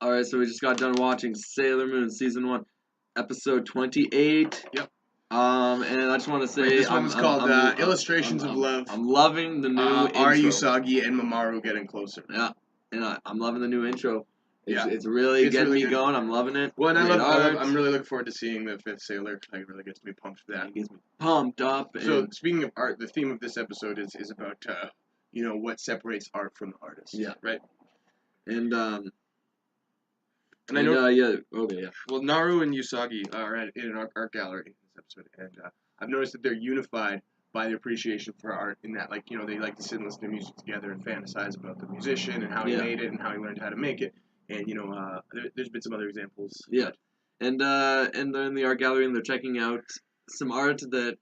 Alright, so we just got done watching Sailor Moon Season 1, Episode 28. Yep. And I just want to say... This one was called Illustrations of Love. I'm loving the new intro. Are Usagi and Mamoru getting closer? Yeah, and I'm loving the new intro. Yeah. It's really getting me going. I'm loving it. Well, and I'm really looking forward to seeing the 5th Sailor. I really gets me pumped for that. It gets me pumped up. So, speaking of art, the theme of this episode is about, what separates art from the artist. Yeah. Right? And I know... Okay, yeah. Well, Naru and Usagi are in an art gallery in this episode, and I've noticed that they're unified by their appreciation for art in that, they like to sit and listen to music together and fantasize about the musician and how he made it and how he learned how to make it. And, there's been some other examples. Yeah. And they're in the art gallery and they're checking out some art that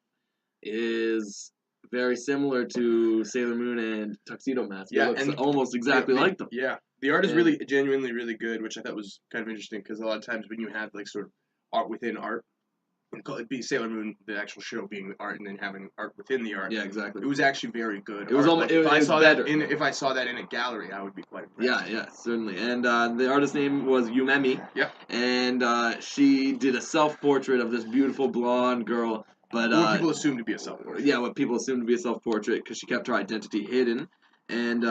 is very similar to Sailor Moon and Tuxedo Mask. Yeah, it looks almost exactly like them. Yeah. The art is really genuinely really good, which I thought was kind of interesting because a lot of times when you have sort of art within art, it'd be Sailor Moon, the actual show being the art, and then having art within the art. Yeah, exactly. It was actually very good. It was almost if I saw better. If I saw that in a gallery, I would be quite impressed. Yeah, certainly. And the artist's name was Yumemi. Yeah. And she did a self-portrait of this beautiful blonde girl. But what people assume to be a self-portrait. Yeah, what people assume to be a self-portrait because she kept her identity hidden, and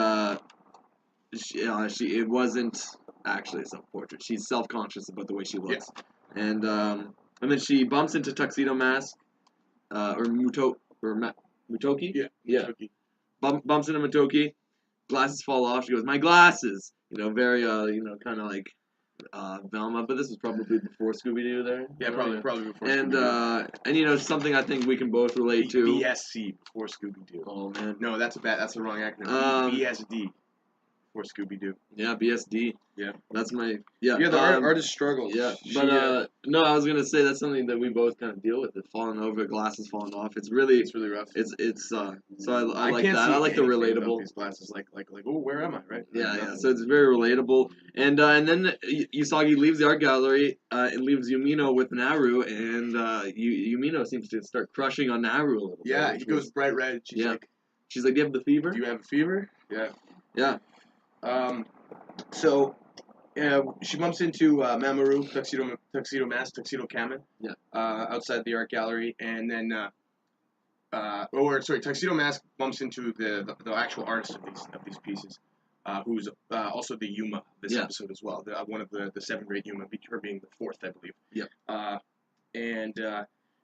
it wasn't actually a self-portrait. She's self-conscious about the way she looks, and then she bumps into Tuxedo Mask, or Mutoki. Yeah. Mutoki. Bumps into Mutoki. Glasses fall off. She goes, "My glasses." Very kind of like Velma, but this was probably before Scooby-Doo there. Yeah, probably before Scooby-Doo. And something I think we can both relate to. BSC before Scooby-Doo. Oh man. No, that's the wrong acronym. BSD before Scooby-Doo. Yeah, BSD. Yeah. That's my the artist struggles. Yeah, but no, I was gonna say that's something that we both kind of deal with. It falling over, glasses falling off. It's really rough. It's so I like that. I like the relatable. These glasses, like oh, where am I? Right. Yeah. So it's very relatable. And then Usagi leaves the art gallery and leaves Yumino with Naru, and Yumino seems to start crushing on Naru a little bit. Yeah, he goes bright red. She's like, "Do you have the fever? Do you have a fever?" Yeah. Yeah. So. She bumps into Mamoru, Tuxedo Mask, Tuxedo Kamen, outside the art gallery, and then, Tuxedo Mask bumps into the actual artist of these pieces, who's also the Yuma this episode as well, one of the 7 great Yuma, her being the 4th, I believe. Yeah. And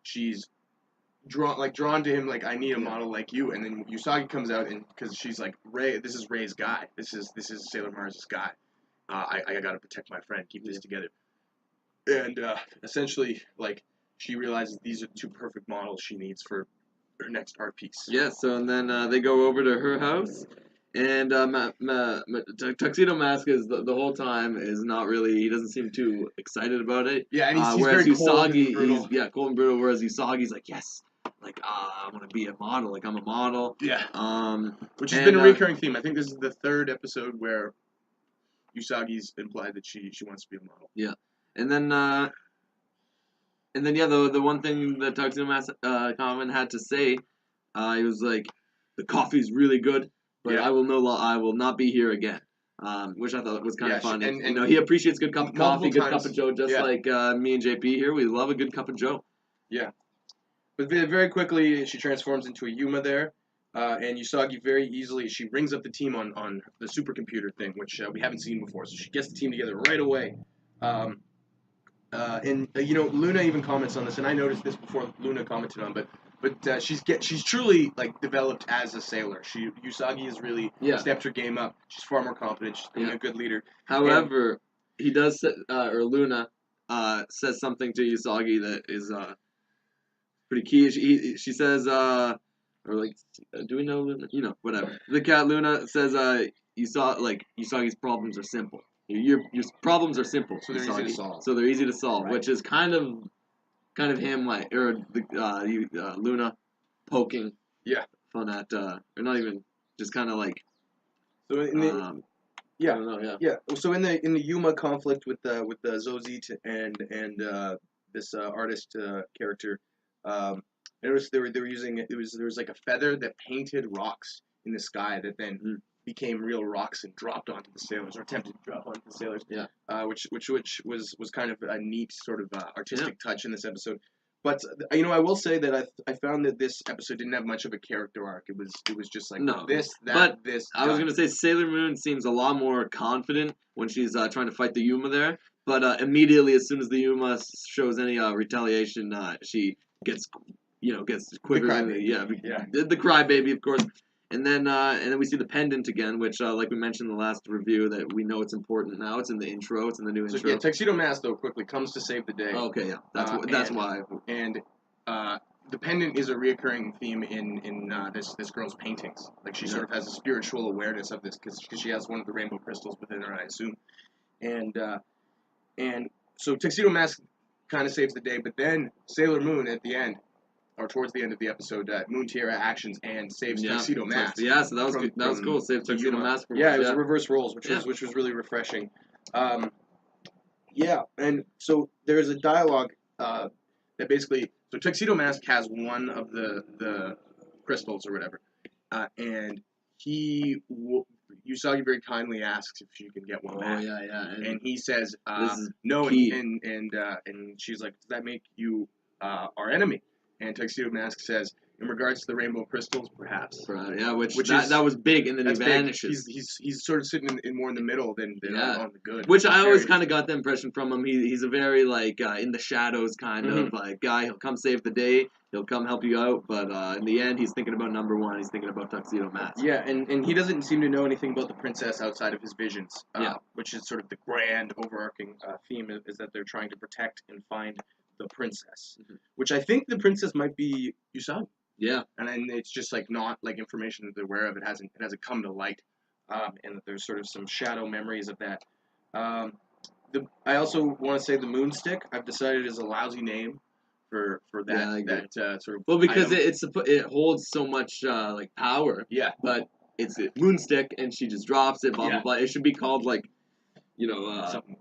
she's drawn to him, like, I need a model like you, and then Usagi comes out, and because she's like, Ray, this is Ray's guy, this is Sailor Mars' guy. I gotta protect my friend, keep this together. And essentially, she realizes these are 2 perfect models she needs for her next art piece. Yeah, so and then they go over to her house, and Tuxedo Mask is the whole time is not really, he doesn't seem too excited about it. Yeah, and he's whereas very Usagi, cold and brutal. cold and brutal, whereas Usagi's like, yes, I want to be a model, I'm a model. Yeah. Which has been a recurring theme. I think this is the 3rd episode where Usagi's implied that she wants to be a model. Yeah, and then the one thing that Tuxedo Mask Common had to say, he was like, the coffee's really good, but I will not be here again. Which I thought was kind of fun. And he appreciates good cup of coffee, good cup of Joe, just like me and JP here. We love a good cup of Joe. Yeah. But very quickly, she transforms into a Yuma there. And Usagi very easily, she brings up the team on the supercomputer thing, which we haven't seen before. So she gets the team together right away. Luna even comments on this, and I noticed this before Luna commented on, but she's truly developed as a sailor. Usagi has really stepped her game up. She's far more confident. She's being a good leader. However, he does Luna says something to Usagi that is pretty key. She says. Do we know Luna? Whatever. The cat Luna says, Usagi's problems are simple. Your problems are simple, so they're easy to solve. So they're easy to solve, right. Which is kind of him, Luna poking fun at, or not even, just kind of like. So in the, I don't know, So in the Yuma conflict with the Zozit and this artist character. I noticed they were using there was like a feather that painted rocks in the sky that then became real rocks and dropped onto the sailors, or attempted to drop onto the sailors. Yeah. Which was kind of a neat sort of artistic touch in this episode. But I will say that I found that this episode didn't have much of a character arc. It was just like this, that, but this. I was gonna say Sailor Moon seems a lot more confident when she's trying to fight the Yuma there. But immediately, as soon as the Yuma shows any retaliation, she gets quivered. The crybaby, of course. And then we see the pendant again, which, like we mentioned in the last review, that we know it's important now. It's in the intro. It's in the new intro. Yeah, Tuxedo Mask, though, quickly comes to save the day. Oh, okay, yeah. That's why. And the pendant is a reoccurring theme in this girl's paintings. Like, she sort of has a spiritual awareness of this because she has one of the rainbow crystals within her, I assume. And so Tuxedo Mask kind of saves the day, but then Sailor Moon at the end, or towards the end of the episode, Moon Tiara actions and saves Tuxedo Mask. Yeah, so that was good. That was cool. Save Tuxedo Mask. Yeah, it was reverse roles, which was really refreshing. And so there's a dialogue that basically, so Tuxedo Mask has one of the crystals or whatever, and Usagi very kindly asks if she can get one back. Oh yeah. And he says no, and she's like, does that make you our enemy? And Tuxedo Mask says, in regards to the rainbow crystals, perhaps. Yeah, which that was big, and then he vanishes. He's sort of sitting more in the middle than on the good. Which I always kind of got the impression from him. He's a very in the shadows kind of guy. He'll come save the day. He'll come help you out, but in the end, he's thinking about number one. He's thinking about Tuxedo Mask. Yeah, and he doesn't seem to know anything about the princess outside of his visions. Which is sort of the grand overarching theme is that they're trying to protect and find the princess, which I think the princess might be Usagi. Yeah, and it's just not information that they're aware of. It hasn't come to light, and that there's sort of some shadow memories of that. I also want to say the Moonstick. I've decided is a lousy name for that sort of. Well, because it holds so much power. Yeah, but it's a Moonstick, and she just drops it. Blah blah blah. It should be called something.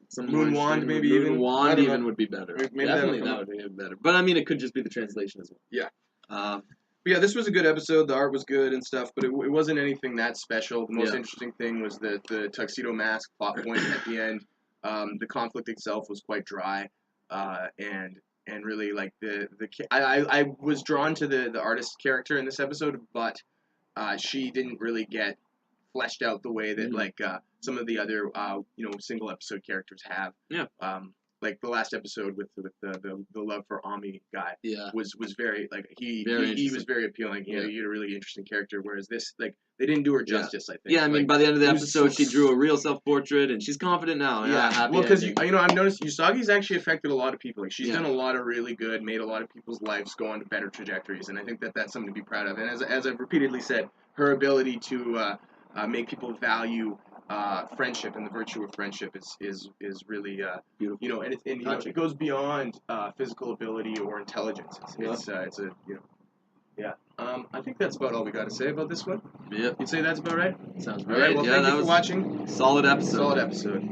Some Moon Wand, maybe Moon even. Wand even would be better. Maybe Definitely that would be better. But I mean, it could just be the translation as well. Yeah. But yeah, this was a good episode. The art was good and stuff, but it wasn't anything that special. The most interesting thing was the Tuxedo Mask plot point at the end. The conflict itself was quite dry, and really I was drawn to the artist character in this episode, but she didn't really get fleshed out the way that some of the other single episode characters have. Yeah. Like the last episode with the love for Ami guy. Yeah. Was very he was very appealing. He had a really interesting character. Whereas this they didn't do her justice. I think. Yeah, I mean by the end of the episode she drew a real self portrait and she's confident now. Yeah. Well, because I've noticed Usagi's actually affected a lot of people. Like she's done a lot of really good, made a lot of people's lives go on to better trajectories, and I think that's something to be proud of. And as I've repeatedly said, her ability to make people value friendship and the virtue of friendship is really beautiful. And it goes beyond physical ability or intelligence. I think that's about all we got to say about this one. Yeah, you'd say that's about right. Sounds great. All right. Well, thank you for watching. Solid episode. Solid episode.